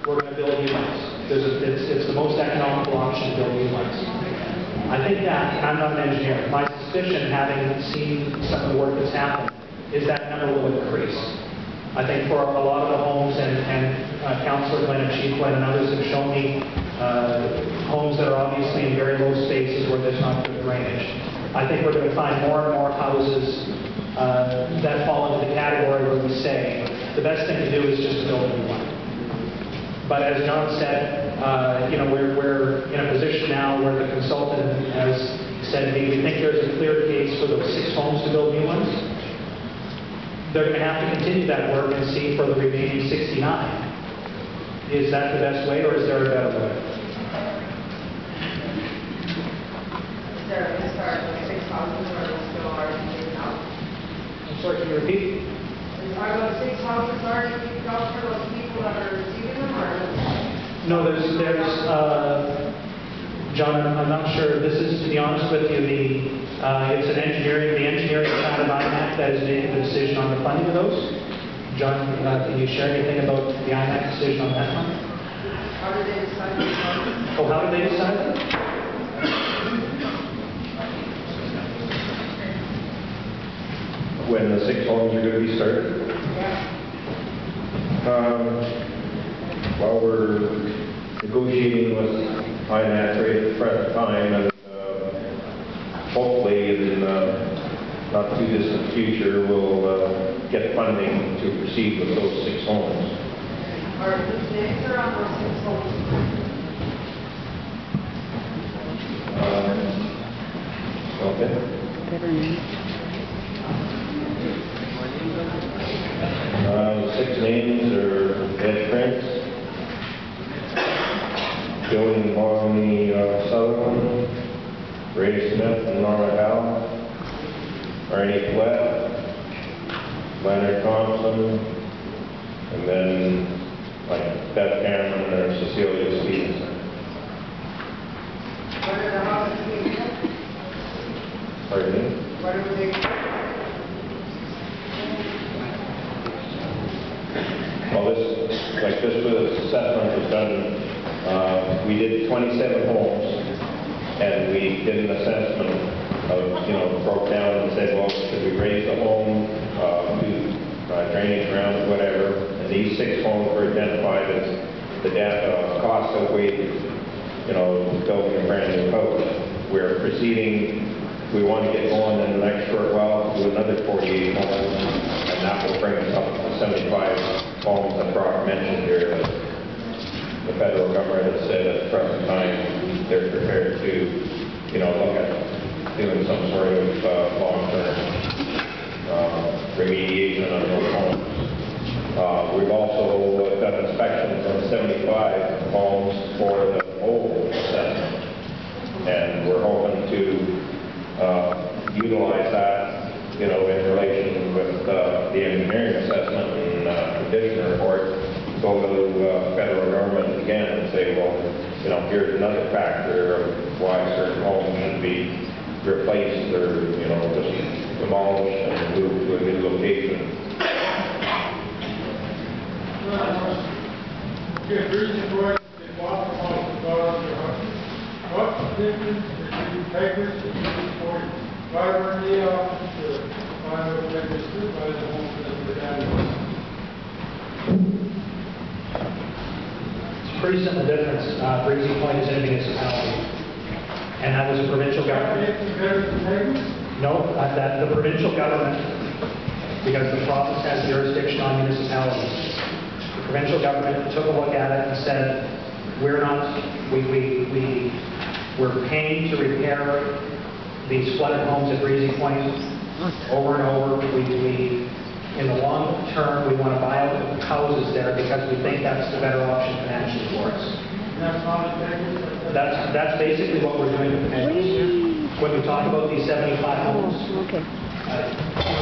we're going to build new ones. It's the most economical option to build new ones. I think that, and I'm not an engineer, my suspicion, having seen some of the work that's happened, is that number will increase. I think for a lot of the homes, and Councillor Glenn and Chief Glenn and others have shown me homes that are obviously in very low spaces where there's not good drainage. I think we're going to find more and more houses that fall into the category where we say the best thing to do is just build a new one. But as John said, we're in a position now where the consultant has said we think there's a clear case for those 6 homes to build new ones. They're going to have to continue that work and see for the remaining 69. Is that the best way, or is there a better way? Is there a start with 6 houses or still already taken out? I'm sorry, can you repeat? Are those 6 houses already taken out for those people that are receiving them, or? No, there's John, I'm not sure. This is, to be honest with you, it's the engineering side of IMAC that is making the decision on the funding of those. John, can you share anything about the IMAC decision on that one? How did they decide? Oh, how did they decide that? When the 6 homes are going to be started? Yeah. While we're negotiating with IMAC right at the present time, and hopefully in not too distant future, we'll get funding to proceed with those 6 homes. Are the names are on those 6 homes? Okay. 6 names are Ed Prince, Joey Mahoney Sutherland, Ray Smith and Norma Howe, Arnie Flett, Leonard Thompson, and then Beth Cameron or Cecilia Stevenson. What are the houses being built? Pardon me? What are they? Well, this assessment was done, we did 27 homes, and we did an assessment of, broke down and said, well, should we raise the home, do drainage around it, whatever, and these 6 homes were identified as the cost outweighed, building a brand new house. We're proceeding, we want to get going in the next short while, do another 48 homes, and that will bring us up to 75 homes that Brock mentioned here. The federal government has said at the present time they're prepared to, look at doing some sort of long-term remediation on those homes. We've also done inspections on 75 homes for the old assessment, and we're hoping to utilize that, in relation with the engineering assessment and condition report, go to the federal government again and say, well, here's another factor of why certain homes should be replaced or, just demolished and moved to a new location. Okay, reason for they bought the house and got out their house. What's the difference between papers and for fiber in the office or fiber papers through by the home that we're down? Pretty simple difference. Breezy Point is in a municipality, and that was a provincial government. No, the provincial government, because the province has jurisdiction on municipalities. The provincial government took a look at it and said, we're paying to repair these flooded homes at Breezy Point over and over. In the long term, we want to buy out the houses there because we think that's the better option financially for us. That's basically what we're doing with the measures. When we talk about these 75 homes,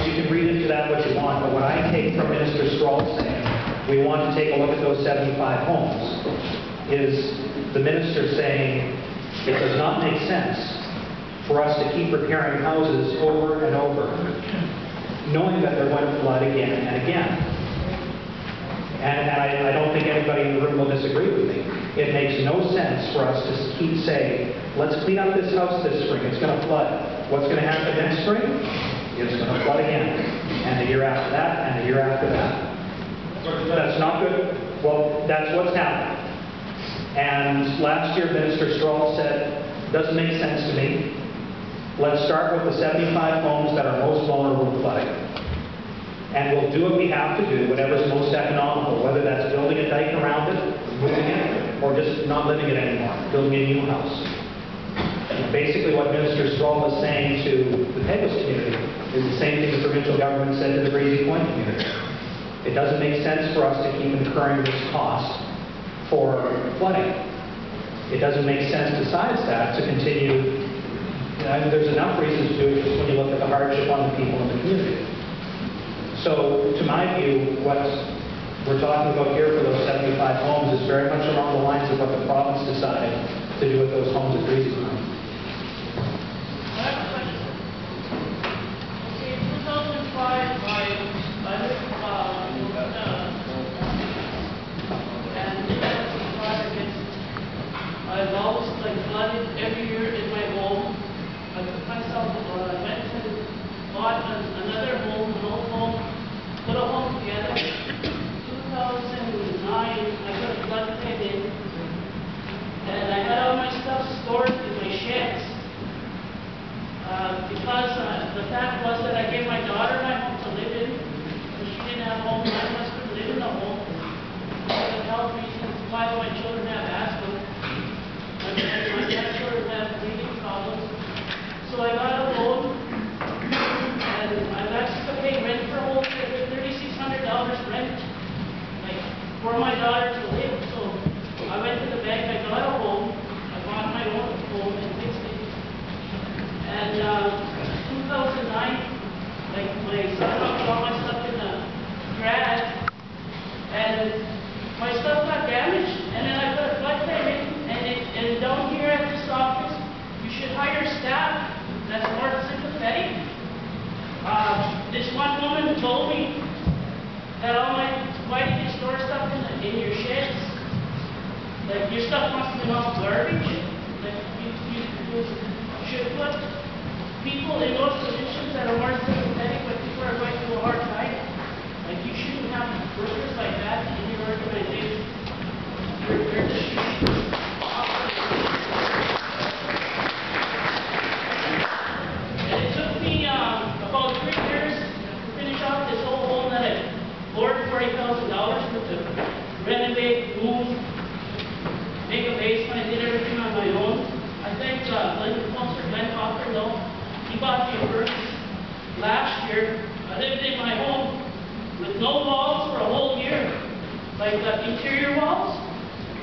you can read into that what you want, but what I take from Minister Stroll saying, we want to take a look at those 75 homes, is the minister saying it does not make sense for us to keep repairing houses over and over, knowing that they're going to flood again and again. And I don't think anybody in the room will disagree with me. It makes no sense for us to keep saying, let's clean up this house this spring, it's going to flood. What's going to happen next spring? It's going to flood again. And the year after that, and the year after that. That's not good. Well, that's what's happening. And last year, Minister Stroll said, doesn't make sense to me. Let's start with the 75 homes that are most vulnerable to flooding. And we'll do what we have to do, whatever's most economical, whether that's building a dike around it, moving it, or just not living it anymore, building a new house. And basically what Minister Stroll is saying to the Pecos community is the same thing the provincial government said to the Breezy Point community. It doesn't make sense for us to keep incurring this cost for flooding. It doesn't make sense besides that to continue. There's enough reasons to do it just when you look at the hardship on the people in the community. So, to my view, what we're talking about here for those 75 homes is very much along the lines of what the province decided to do with those homes at Breezy Point. I have a question. Okay, in 2005, I lived and in 2005, I've always flooded every year in my home. I took myself, I went and bought another home, an old home, put a home together. 2009, I got a floodplain in, and I had all my stuff stored in my sheds. Because the fact was that I gave my daughter my home to live in, and she didn't have a home, my husband lived in the home. Because of health reasons, 5 of my children have asthma. My children have breathing problems. So I got a loan, and I've actually to pay rent for a whole year, $3,600 rent, for my daughter to live. So I went to the bank, I got a home, I bought my own home and fixed it. And 2009, my son dropped all my stuff in the garage, and my stuff got damaged, and then I put a floodplain in, and down here at this office, you should hire staff that's more sympathetic. This one woman told me that why did you store stuff in your sheds? Your stuff must have been all garbage. You should put people in those positions that are more sympathetic when people are going through a hard time. You shouldn't have workers like that in your organization. You're just And it took me about 3 years to finish off this whole home that I borrowed $40,000 to renovate, move, make a basement. I did everything on my own. I thank Councilor Glenn Cochran, though. He bought me a furnace last year. I lived in my home with no walls for a whole year. Interior walls,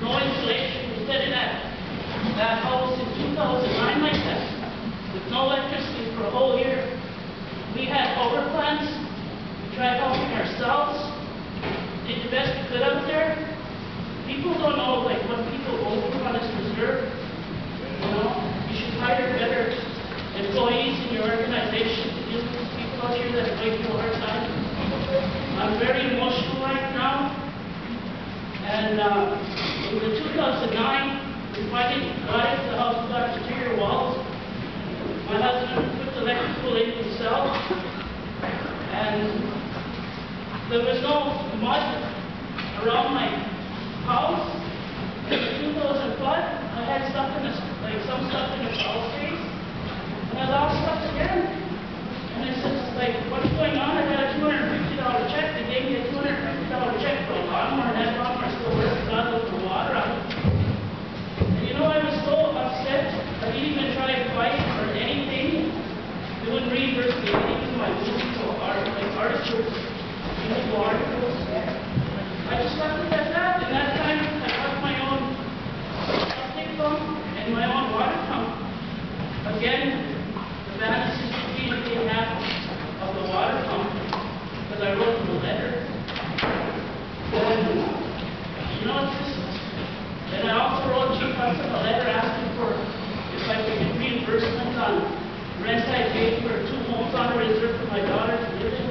no insulation. We set in that house in 2009 like that, with no electricity for a whole year. We had power plants. We tried helping ourselves. Did the best we could out there. People don't know what people go through on this reserve. You should hire better employees in your organization to deal with these people out here that are going through a hard time. I'm very emotional right now. And in the 2009, we finally got into the house, we got interior walls. My husband put the electrical in himself. And there was no mud around my house. In 2005, I had stuff in some stuff in the crawl space, and I lost stuff again. And I said, what's going on? I got a $250 check. They gave me a $250 check for a lawnmower, and that lawnmower still works. God let the water out. And I was so upset. I didn't even try to fight or anything. They wouldn't reimburse me anything. My movies or articles, articles. I just left it at that. And that time, I got my own septic pump and my own water pump. Again, the balance is between half of the water pump, because I wrote them a letter. And I also wrote Chief Hudson a letter asking for if I could get reimbursement on rent I paid for 2 homes on a reserve for my daughter to live in.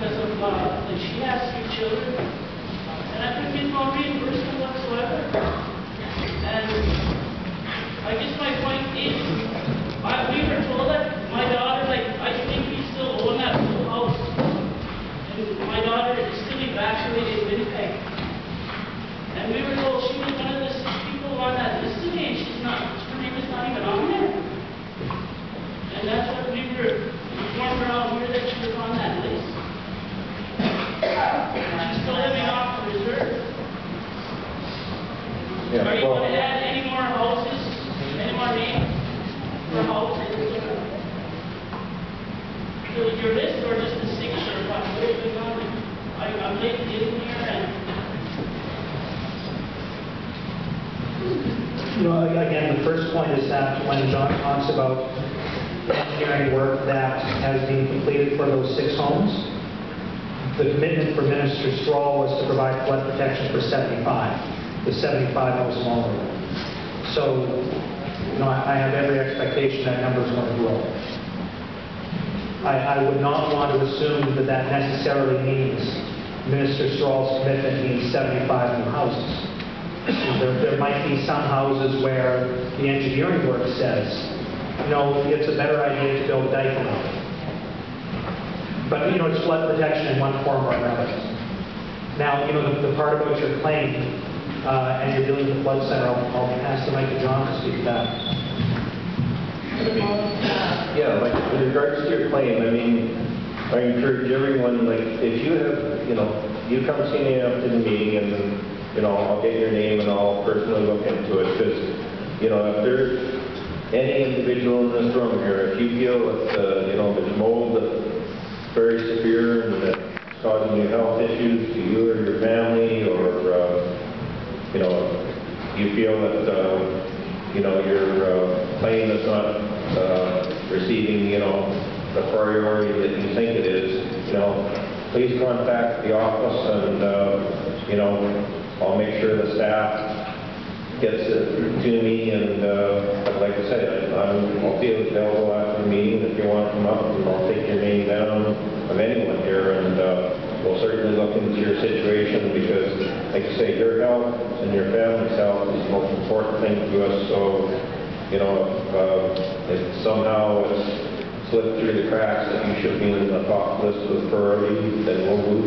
because of, that she has 3 children, and I couldn't get no reimbursement whatsoever. And I guess my point is, we were told that my daughter, like, I think we still own that whole house. And my daughter is still evacuated in Winnipeg. And we were told she was one of the 6 people on that list today, and she's not, her name is not even on there. And that's what we were informed around here, that she was on that list. She's still living off the reserve. Yeah, Are you well- going to add any more houses, any more names for houses? To your list, or just the 6, or what? What is going on? I'm late getting here, and You know, again, the first point is that when John talks about engineering work that has been completed for those 6 homes, the commitment for Minister Strahl was to provide flood protection for 75. The 75 was smaller. So, you know, I have every expectation that number is going to grow. I would not want to assume that that necessarily means Minister Strahl's commitment means 75 new houses. There might be some houses where the engineering work says, no, it's a better idea to build a dike around it. But, you know, it's flood protection in one form or another. Now, you know, the part about your claim, and you're dealing with the flood center, I'll pass the mic to John to speak to that. Yeah, like, with regards to your claim, I mean, I encourage everyone, like, if you have, you know, you come see me after the meeting, and, you know, I'll get your name and I'll personally look into it, because, you know, if there's any individual in this room here, if you feel that, you know, there's mold that's very severe and that's causing you health issues to you or your family, or, you know, you feel that, you know, your claim is not receiving, you know, the priority that you think it is, you know, please contact the office, and, you know, I'll make sure the staff gets it to me, and like I said, I'll be available after the meeting if you want to come up, and I'll take your name down of anyone here, and we'll certainly look into your situation, because, like I say, your health and your family's health is the most important thing to us. So, you know, if somehow it's slipped through the cracks that you should be in the top list of priority, then we'll move